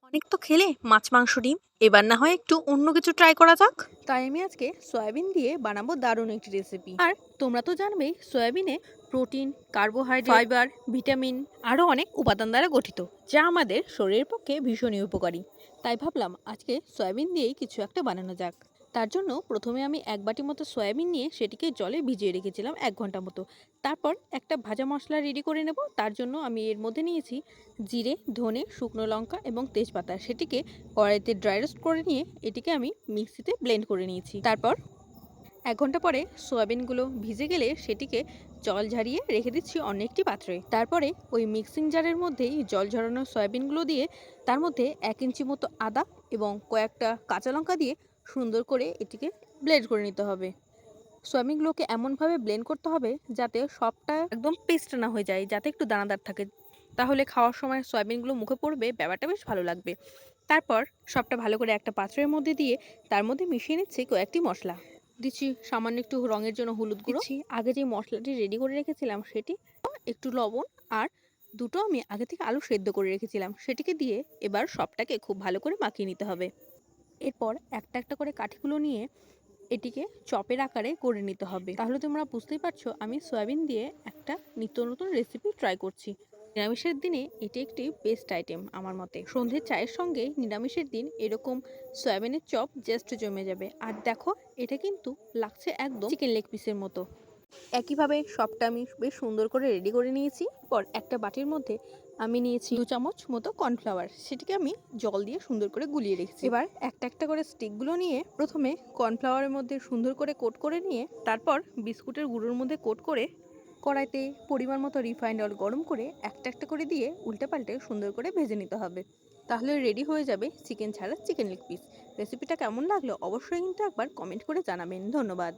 অনেক তো খেলে মাছ মাংস ডিম, এবার না হয় একটু অন্য কিছু ট্রাই করা যাক। তাই আমি আজকে সয়াবিন দিয়ে বানাবো দারুণ একটি রেসিপি। আর তোমরা তো জানবেই সয়াবিনে প্রোটিন, কার্বোহাইড্রেট, ফাইবার, ভিটামিন আরও অনেক উপাদান দ্বারা গঠিত, যা আমাদের শরীরের পক্ষে ভীষণই উপকারী। তাই ভাবলাম আজকে সয়াবিন দিয়েই কিছু একটা বানানো যাক। তার জন্য প্রথমে আমি 1 বাটি মতো সয়াবিন নিয়ে সেটিকে জলে ভিজিয়ে রেখেছিলাম 1 ঘন্টা মতো। তারপর একটা ভাজা মশলা রেডি করে নেব। তার জন্য আমি এর মধ্যে নিয়েছি জিরে, ধনে, শুকনো লঙ্কা এবং তেজপাতা। সেটিকে কড়াইতে ড্রাই রোস্ট করে নিয়ে এটিকে আমি মিক্সিতে ব্লেন্ড করে নিয়েছি। তারপর 1 ঘন্টা পরে সয়াবিনগুলো ভিজে গেলে সেটিকে জল ঝরিয়ে রেখে দিচ্ছি অন্য একটি পাত্রে। তারপরে ওই মিক্সিং জারের মধ্যেই জল ঝরানো সয়াবিনগুলো দিয়ে তার মধ্যে 1 ইঞ্চি মতো আদা এবং কয়েকটা কাঁচা লঙ্কা দিয়ে সুন্দর করে এটিকে ব্লেন্ড করে নিতে হবে। সয়াবিনগুলোকে এমনভাবে ব্লেন্ড করতে হবে যাতে সবটা একদম পেস্ট না হয়ে যায়, যাতে একটু দানাদার থাকে। তাহলে খাওয়ার সময় সয়াবিনগুলো মুখে পড়বে, ব্যাপারটা বেশ ভালো লাগবে। তারপর সবটা ভালো করে একটা পাত্রের মধ্যে দিয়ে তার মধ্যে মিশিয়ে নিচ্ছি কয়েকটি মশলা। দিচ্ছি সামান্য একটু রঙের জন্য হলুদ গুঁড়ো, দিচ্ছি আগে যে মশলাটি রেডি করে রেখেছিলাম সেটি, একটু লবণ, আর দুটো আমি আগে থেকে আলু সেদ্ধ করে রেখেছিলাম সেটিকে দিয়ে এবার সবটাকে খুব ভালো করে মাখিয়ে নিতে হবে। এরপর একটা একটা করে কাঠিগুলো নিয়ে এটিকে চপের আকারে করে নিতে হবে। তাহলে তোমরা বুঝতেই পারছো আমি সয়াবিন দিয়ে একটা নিত্য নতুন রেসিপি ট্রাই করছি। নিরামিষের দিনে এটি একটি বেস্ট আইটেম আমার মতে। সন্ধ্যের চায়ের সঙ্গে নিরামিষের দিন এরকম সয়াবিনের চপ জাস্ট জমে যাবে। আর দেখো, এটা কিন্তু লাগছে একদম চিকেন লেগ পিসের মতো। একইভাবে সবটা আমি বেশ সুন্দর করে রেডি করে নিয়েছি। পর একটা বাটির মধ্যে আমি নিয়েছি 2 চামচ মতো কর্নফ্লাওয়ার, সেটিকে আমি জল দিয়ে সুন্দর করে গুলিয়ে রেখেছি। এবার একটা একটা করে স্টিকগুলো নিয়ে প্রথমে কর্নফ্লাওয়ারের মধ্যে সুন্দর করে কোট করে নিয়ে তারপর বিস্কুটের গুঁড়োর মধ্যে কোট করে কড়াইতে পরিমাণ মতো রিফাইন্ড অয়েল গরম করে একটা একটা করে দিয়ে উল্টে পাল্টে সুন্দর করে ভেজে নিতে হবে। তাহলে রেডি হয়ে যাবে চিকেন ছাড়া চিকেন লেগ পিস। রেসিপিটা কেমন লাগলো অবশ্যই কিন্তু একবার কমেন্ট করে জানাবেন। ধন্যবাদ।